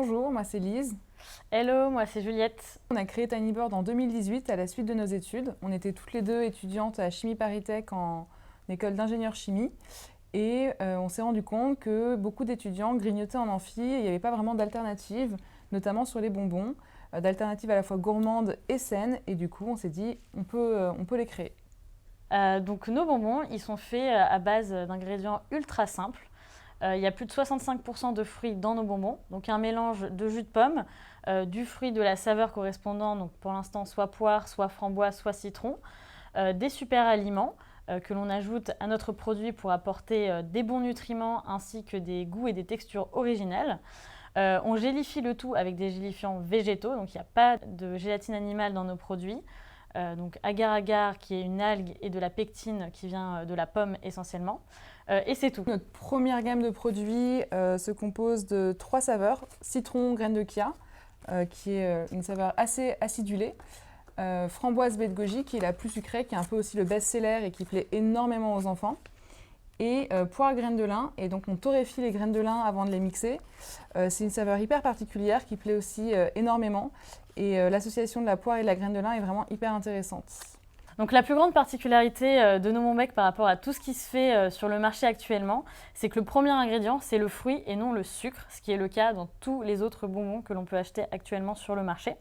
Bonjour, moi c'est Lise. Hello, moi c'est Juliette. On a créé Tinybird en 2018 à la suite de nos études. On était toutes les deux étudiantes à Chimie ParisTech en école d'ingénieur chimie. Et on s'est rendu compte que beaucoup d'étudiants grignotaient en amphi et il n'y avait pas vraiment d'alternatives, notamment sur les bonbons, d'alternatives à la fois gourmandes et saines. Et du coup, on s'est dit, on peut les créer. Donc nos bonbons, ils sont faits à base d'ingrédients ultra simples. Il y a plus de 65% de fruits dans nos bonbons, donc un mélange de jus de pomme, du fruit de la saveur correspondant, donc pour l'instant soit poire, soit framboise, soit citron, des super aliments que l'on ajoute à notre produit pour apporter des bons nutriments ainsi que des goûts et des textures originales. On gélifie le tout avec des gélifiants végétaux, donc il n'y a pas de gélatine animale dans nos produits. Donc agar-agar qui est une algue et de la pectine qui vient de la pomme essentiellement. Et c'est tout. Notre première gamme de produits se compose de 3 saveurs. Citron, graines de chia, qui est une saveur assez acidulée. Framboise baie de goji, qui est la plus sucrée, qui est un peu aussi le best-seller et qui plaît énormément aux enfants. Et poire graines de lin. Et donc on torréfie les graines de lin avant de les mixer. C'est une saveur hyper particulière qui plaît aussi énormément. Et l'association de la poire et de la graine de lin est vraiment hyper intéressante. Donc la plus grande particularité de nos bonbons par rapport à tout ce qui se fait sur le marché actuellement, c'est que le premier ingrédient, c'est le fruit et non le sucre, ce qui est le cas dans tous les autres bonbons que l'on peut acheter actuellement sur le marché.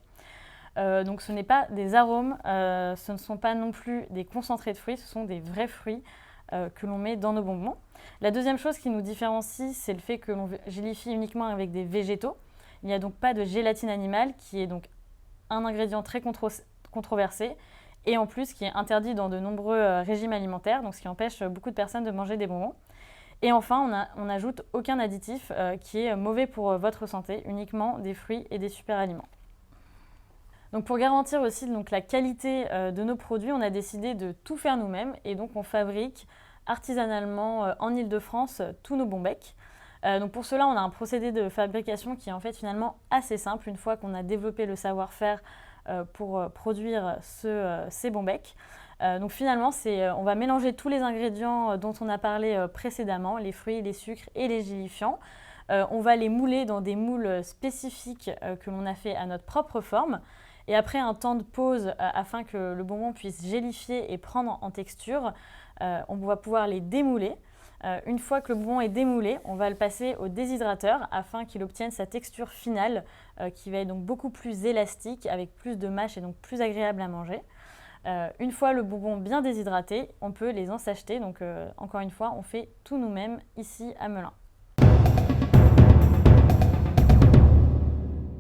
Donc ce n'est pas des arômes, ce ne sont pas non plus des concentrés de fruits, ce sont des vrais fruits que l'on met dans nos bonbons. La deuxième chose qui nous différencie, c'est le fait que l'on gélifie uniquement avec des végétaux. Il n'y a donc pas de gélatine animale, qui est donc un ingrédient très controversé et en plus qui est interdit dans de nombreux régimes alimentaires, donc ce qui empêche beaucoup de personnes de manger des bonbons. Et enfin, on n'ajoute aucun additif qui est mauvais pour votre santé, uniquement des fruits et des super aliments. Donc pour garantir aussi donc, la qualité de nos produits, on a décidé de tout faire nous-mêmes et donc on fabrique artisanalement en Ile-de-France tous nos bonbecs. Donc pour cela, on a un procédé de fabrication qui est en fait finalement assez simple une fois qu'on a développé le savoir-faire pour produire ces bonbecs. Donc finalement, on va mélanger tous les ingrédients dont on a parlé précédemment, les fruits, les sucres et les gélifiants. On va les mouler dans des moules spécifiques que l'on a fait à notre propre forme. Et après un temps de pause afin que le bonbon puisse gélifier et prendre en texture, on va pouvoir les démouler. Une fois que le bonbon est démoulé, on va le passer au déshydrateur afin qu'il obtienne sa texture finale qui va être donc beaucoup plus élastique avec plus de mâche et donc plus agréable à manger. Une fois le bonbon bien déshydraté, on peut les ensacheter. Donc encore une fois, on fait tout nous-mêmes ici à Melun.